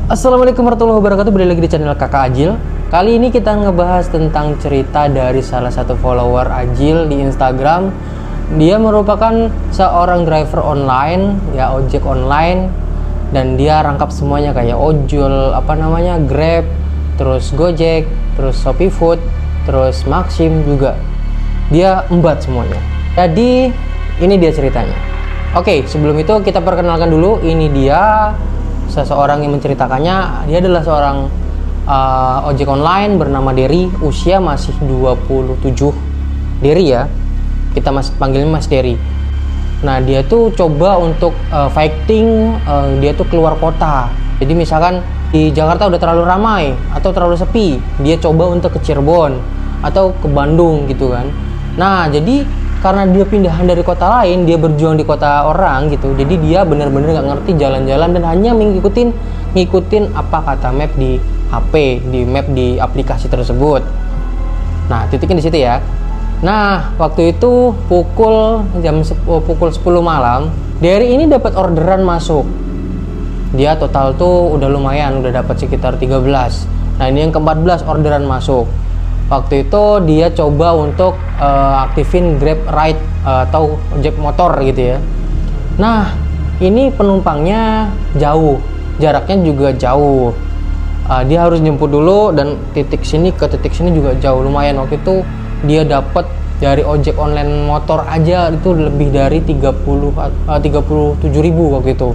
Assalamualaikum warahmatullahi wabarakatuh. Balik lagi di channel Kakak Ajil. Kali ini kita ngebahas tentang cerita dari salah satu follower Ajil di Instagram. Dia merupakan seorang driver online, ya ojek online, dan dia rangkap semuanya kayak ojol, Grab, terus Gojek, terus Shopee Food, terus Maxim juga. Dia embat semuanya. Jadi ini dia ceritanya. Oke, sebelum itu kita perkenalkan dulu. Ini dia seseorang yang menceritakannya. Dia adalah seorang ojek online bernama Dery, usia masih 27. Dery ya, kita panggilnya Mas Dery. Nah, dia tuh coba untuk fighting, dia tuh keluar kota. Jadi misalkan di Jakarta udah terlalu ramai atau terlalu sepi, dia coba untuk ke Cirebon atau ke Bandung gitu kan. Nah, jadi karena dia pindahan dari kota lain, dia berjuang di kota orang gitu. Jadi dia benar-benar nggak ngerti jalan-jalan dan hanya ngikutin apa kata map di HP, di map di aplikasi tersebut. Nah, titiknya di situ ya. Nah, waktu itu pukul 10 malam, Dery ini dapat orderan masuk. Dia total tuh udah lumayan, udah dapat sekitar 13. Nah, ini yang ke-14 orderan masuk. Waktu itu dia coba untuk aktifin Grab Ride atau ojek motor gitu ya. Nah, ini penumpangnya jauh, jaraknya juga jauh. Dia harus jemput dulu dan titik sini ke titik sini juga jauh lumayan. Waktu itu dia dapat dari ojek online motor aja itu lebih dari 37.000 waktu itu.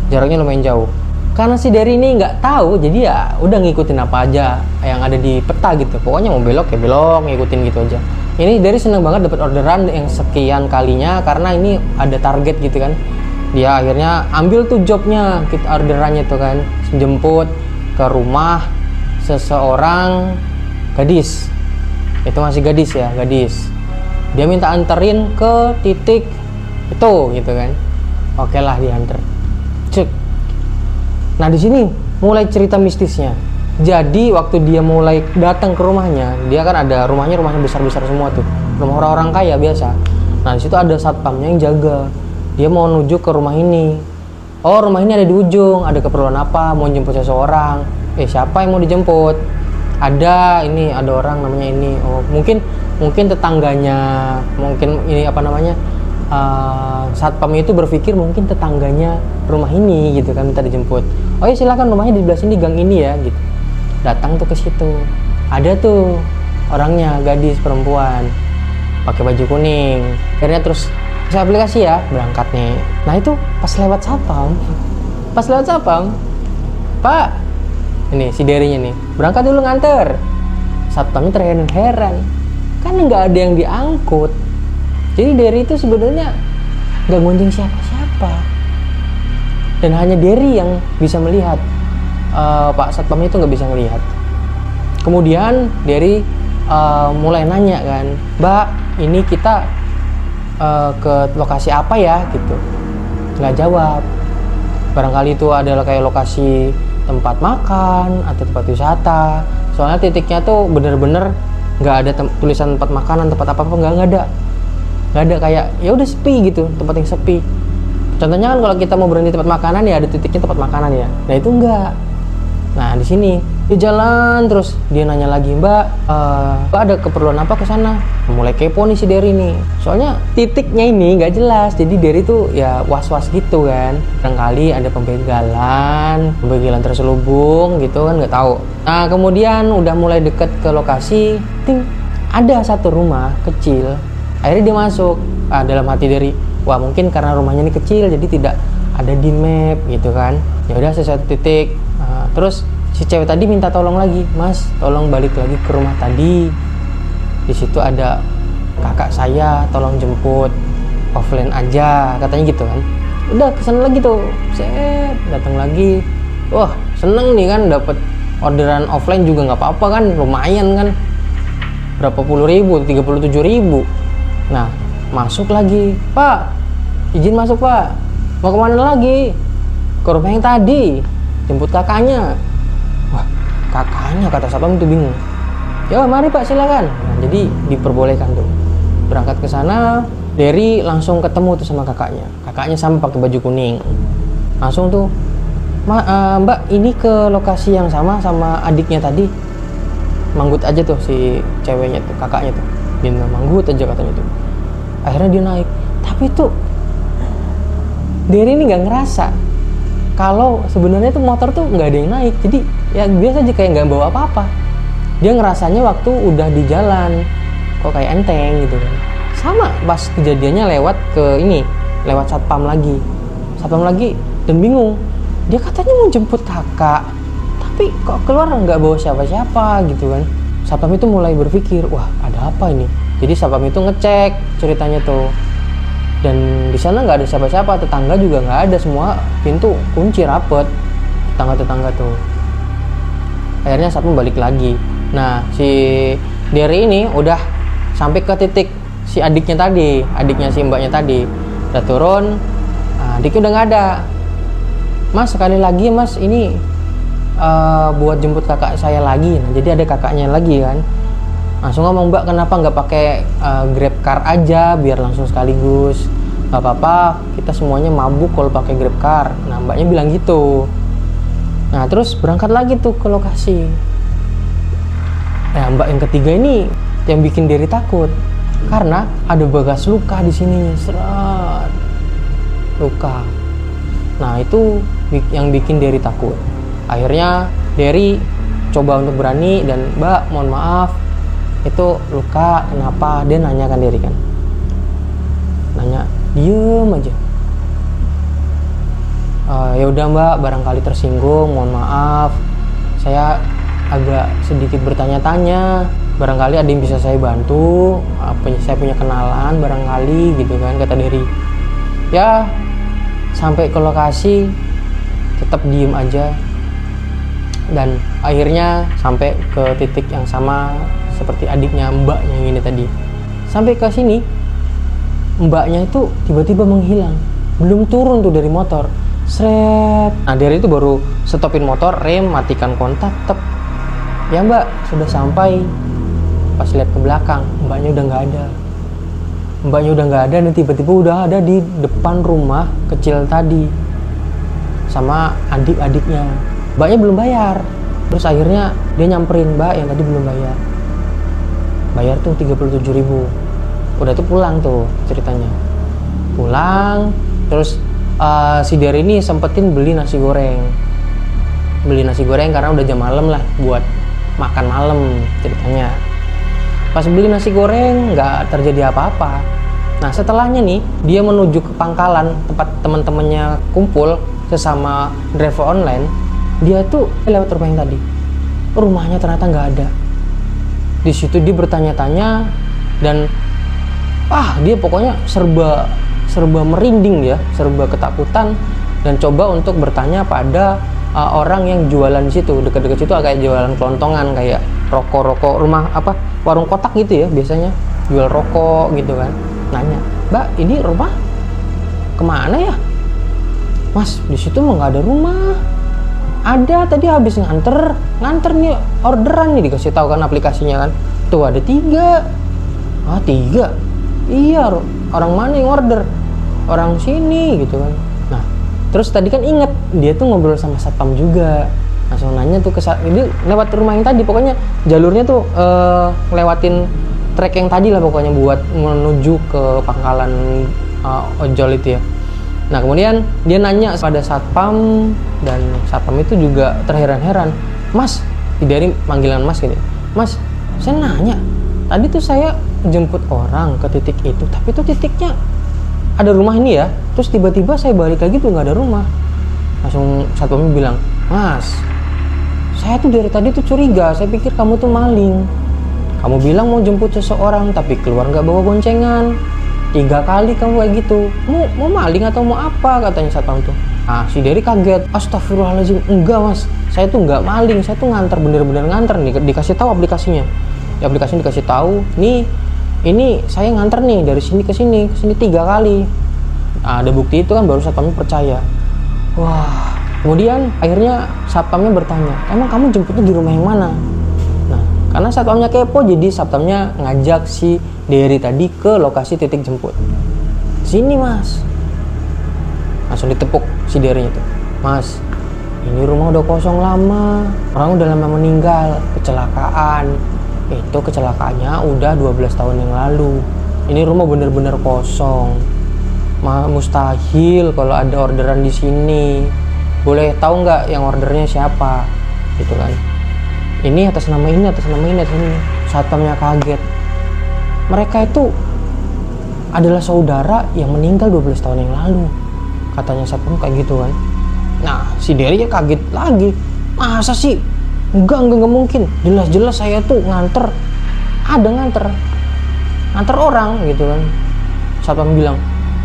Jaraknya lumayan jauh. Karena si Dery ini nggak tahu, jadi ya udah ngikutin apa aja yang ada di peta gitu. Pokoknya mau belok ya belok, ngikutin gitu aja. Ini Dery seneng banget dapat orderan yang sekian kalinya karena ini ada target gitu kan. Dia akhirnya ambil tuh jobnya, orderannya tuh kan, jemput ke rumah seseorang gadis. Itu masih gadis ya, gadis. Dia minta anterin ke titik itu gitu kan. Oke lah, dianter. Cek. Nah, di sini mulai cerita mistisnya. Jadi waktu dia mulai datang ke rumahnya, dia kan ada rumahnya besar-besar semua tuh, rumah orang-orang kaya biasa. Nah, di situ ada satpamnya yang jaga. Dia mau menuju ke rumah ini. Oh, rumah ini ada di ujung. Ada keperluan apa? Mau jemput seseorang. Siapa yang mau dijemput? Ada orang namanya ini. Oh, mungkin tetangganya. Mungkin ini satpam itu berpikir mungkin tetangganya rumah ini gitu kan, minta dijemput. Oh ya silakan, rumahnya di sebelah sini, gang ini ya gitu. Datang tuh ke situ, ada tuh orangnya, gadis perempuan pakai baju kuning. Akhirnya terus saya aplikasi ya, berangkat nih. Nah, itu pas lewat satpam, Pak, ini si Dery-nya nih berangkat dulu nganter. Satpamnya terheran-heran karena nggak ada yang diangkut. Jadi Dery itu sebenarnya nggak ngunjung siapa-siapa, dan hanya Dery yang bisa melihat. Pak satpam itu nggak bisa melihat. Kemudian Dery mulai nanya kan, Mbak, ini kita ke lokasi apa ya gitu. Nggak jawab. Barangkali itu adalah kayak lokasi tempat makan atau tempat wisata. Soalnya titiknya tuh bener-bener nggak ada tulisan tempat makanan, tempat apa-apa, nggak ada, kayak ya udah sepi gitu, tempat yang sepi. Contohnya kan kalau kita mau berhenti tempat makanan ya ada titiknya tempat makanan ya. Nah, itu enggak. Nah, di sini dia jalan terus, dia nanya lagi, Mbak ada keperluan apa ke sana? Mulai kepo nih si Dery nih. Soalnya titiknya ini nggak jelas. Jadi Dery tuh ya was-was gitu kan. Barangkali ada pembegalan terselubung gitu kan, nggak tahu. Nah, kemudian udah mulai deket ke lokasi, ada satu rumah kecil. Akhirnya dia masuk. Dalam hati Dery, wah mungkin karena rumahnya ini kecil jadi tidak ada di map gitu kan. Ya udah, sesuatu titik. Terus si cewek tadi minta tolong lagi, Mas, tolong balik lagi ke rumah tadi. Di situ ada kakak saya, tolong jemput offline aja, katanya gitu kan. Udah kesana lagi tuh, datang lagi. Wah seneng nih kan, dapat orderan offline juga nggak apa-apa kan, lumayan kan. Berapa puluh ribu, 37.000. Nah, masuk lagi, Pak, izin masuk Pak. Mau kemana lagi? Ke rumah yang tadi, jemput kakaknya. Wah, kakaknya, kata satpam itu bingung. Ya mari Pak, silakan. Nah, jadi diperbolehkan tuh berangkat ke sana. Dery langsung ketemu tuh sama kakaknya. Kakaknya sama pakai baju kuning. Langsung tuh Mbak ini ke lokasi yang sama adiknya tadi. Manggut aja tuh si ceweknya tuh, kakaknya tuh, dia manggut aja katanya tuh. Akhirnya dia naik, tapi tuh Derry ini nggak ngerasa kalau sebenarnya tuh motor tuh nggak ada yang naik. Jadi ya biasa aja, kayak nggak bawa apa-apa. Dia ngerasanya waktu udah di jalan kok kayak enteng gitu kan. Sama pas kejadiannya lewat satpam lagi dan bingung. Dia katanya mau jemput kakak, tapi kok keluar nggak bawa siapa-siapa gitu kan. Satpam itu mulai berpikir, wah ada apa ini. Jadi satpam itu ngecek ceritanya tuh, dan di sana nggak ada siapa-siapa, tetangga juga nggak ada, semua pintu kunci rapet, tetangga tuh. Akhirnya satpam balik lagi. Nah si Derry ini udah sampai ke titik si adiknya si mbaknya tadi udah turun. Nah, adiknya udah nggak ada. Mas, sekali lagi mas, ini buat jemput kakak saya lagi. Nah, jadi ada kakaknya lagi kan. Langsung ngomong, Mbak kenapa nggak pakai Grab car aja biar langsung sekaligus. Nggak apa-apa, kita semuanya mabuk kalau pakai Grab car. Nah mbaknya bilang gitu. Nah terus berangkat lagi tuh ke lokasi. Nah mbak yang ketiga ini yang bikin Derry takut karena ada bekas luka di sini, seret luka. Nah itu yang bikin Derry takut. Akhirnya Derry coba untuk berani dan, Mbak mohon maaf, itu luka kenapa? Dia nanya kan Derry kan, nanya, diem aja. Ya udah Mbak, barangkali tersinggung, mohon maaf, saya agak sedikit bertanya-tanya, barangkali ada yang bisa saya bantu, saya punya kenalan barangkali gitu kan, kata Derry. Ya sampai ke lokasi tetap diem aja, dan akhirnya sampai ke titik yang sama seperti adiknya mbaknya yang ini tadi. Sampai ke sini mbaknya itu tiba-tiba menghilang, belum turun tuh dari motor, seret. Nah Derry itu baru stopin motor, rem, matikan kontak, tep. Ya mbak sudah sampai. Pas lihat ke belakang mbaknya udah nggak ada dan tiba-tiba udah ada di depan rumah kecil tadi sama adik-adiknya. Mbaknya belum bayar. Terus akhirnya dia nyamperin mbak yang tadi belum bayar tuh 37.000. Udah tuh pulang tuh ceritanya, pulang. Terus si Derry ini sempetin beli nasi goreng karena udah jam malam lah buat makan malam ceritanya. Pas beli nasi goreng nggak terjadi apa-apa. Nah setelahnya nih dia menuju ke pangkalan tempat teman-temannya kumpul sesama driver online. Dia tuh lewat rumah yang tadi, rumahnya ternyata nggak ada. Di situ dia bertanya-tanya dan dia pokoknya serba merinding ya, serba ketakutan, dan coba untuk bertanya pada orang yang jualan di situ. Dekat-dekat situ kayak jualan kelontongan, kayak rokok rumah warung kotak gitu ya, biasanya jual rokok gitu kan. Nanya, Mbak ini rumah kemana ya? Mas di situ mah nggak ada rumah. Ada, tadi habis nganter nih orderan nih, dikasih tahu kan aplikasinya kan. Tuh ada 3. 3? Iya, orang mana yang order? Orang sini gitu kan. Nah terus tadi kan inget dia tuh ngobrol sama satpam juga, langsung nanya tuh ini lewat rumah yang tadi, pokoknya jalurnya tuh lewatin trek yang tadi lah pokoknya buat menuju ke pangkalan ojol itu ya. Nah kemudian dia nanya pada satpam, dan satpam itu juga terheran-heran. Mas, dari panggilan mas gini, Mas saya nanya, tadi tuh saya jemput orang ke titik itu, tapi tuh titiknya ada rumah ini ya, terus tiba-tiba saya balik lagi tuh nggak ada rumah. Langsung satpamnya bilang, Mas saya tuh dari tadi tuh curiga, saya pikir kamu tuh maling. Kamu bilang mau jemput seseorang tapi keluar nggak bawa boncengan. 3 kali kamu kayak gitu. Mau maling atau mau apa, katanya satpam tuh. Si Derry kaget. Astagfirullahaladzim, enggak mas, saya tuh nggak maling, saya tuh nganter, bener-bener nganter nih. Dikasih tahu aplikasinya. Di aplikasinya dikasih tahu, nih ini saya nganter nih dari sini ke sini 3 kali. Ada bukti itu kan, baru satpamnya percaya. Wah, kemudian akhirnya satpamnya bertanya, emang kamu jemputnya di rumah yang mana? Nah, karena satpamnya kepo, jadi satpamnya ngajak si Derry tadi ke lokasi titik jemput. Sini mas. Langsung ditepuk si Derry itu. Mas, ini rumah udah kosong lama, orang udah lama meninggal, kecelakaan. Itu kecelakaannya udah 12 tahun yang lalu. Ini rumah bener-bener kosong. Mustahil kalau ada orderan di sini. Boleh tahu nggak yang ordernya siapa? Gitu kan. Ini atas nama ini, atas nama ini, atas ini. Satpamnya kaget. Mereka itu adalah saudara yang meninggal 12 tahun yang lalu. Katanya satpam kayak gitu kan. Nah, si Derry ya kaget lagi. Masa sih? Enggak mungkin. Jelas-jelas saya tuh nganter orang gitu kan. Satpam bilang,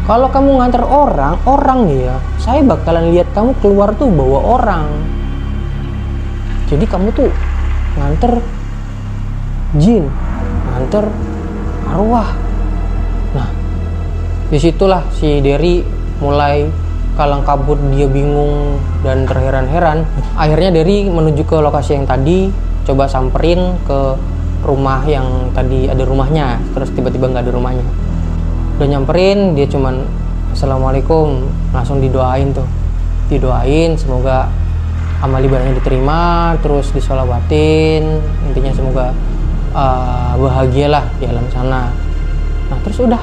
kalau kamu nganter orang nih ya, saya bakalan lihat kamu keluar tuh bawa orang. Jadi kamu tuh nganter jin, nganter arwah. Nah, disitulah si Derry mulai kalang kabut, dia bingung dan terheran-heran. Akhirnya Derry menuju ke lokasi yang tadi, coba samperin ke rumah yang tadi ada rumahnya, terus tiba-tiba nggak ada rumahnya. Udah nyamperin, dia cuman assalamualaikum, langsung didoain semoga amal ibadahnya diterima, terus disolawatin, intinya semoga bahagialah di alam sana. Nah terus udah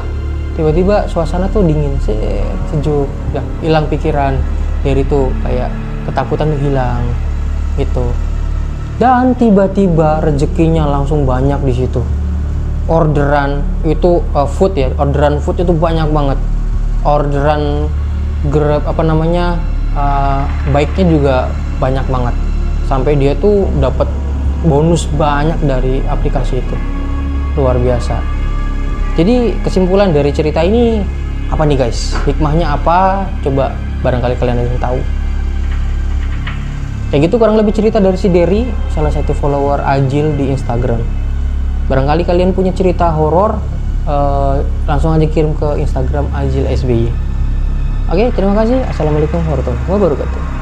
tiba-tiba suasana tuh dingin, sejuk, udah hilang pikiran. Dari itu kayak ketakutan tuh hilang gitu. Dan tiba-tiba rezekinya langsung banyak di situ. Orderan itu food ya, orderan food itu banyak banget. Orderan Grab baiknya juga banyak banget. Sampai dia tuh dapat bonus banyak dari aplikasi itu. Luar biasa. Jadi kesimpulan dari cerita ini apa nih guys? Hikmahnya apa? Coba barangkali kalian ada yang tahu. Kayak gitu kurang lebih cerita dari si Derry, salah satu follower Ajil di Instagram. Barangkali kalian punya cerita horor, langsung aja kirim ke Instagram Ajil SBY. Oke, terima kasih. Assalamualaikum warahmatullahi wabarakatuh.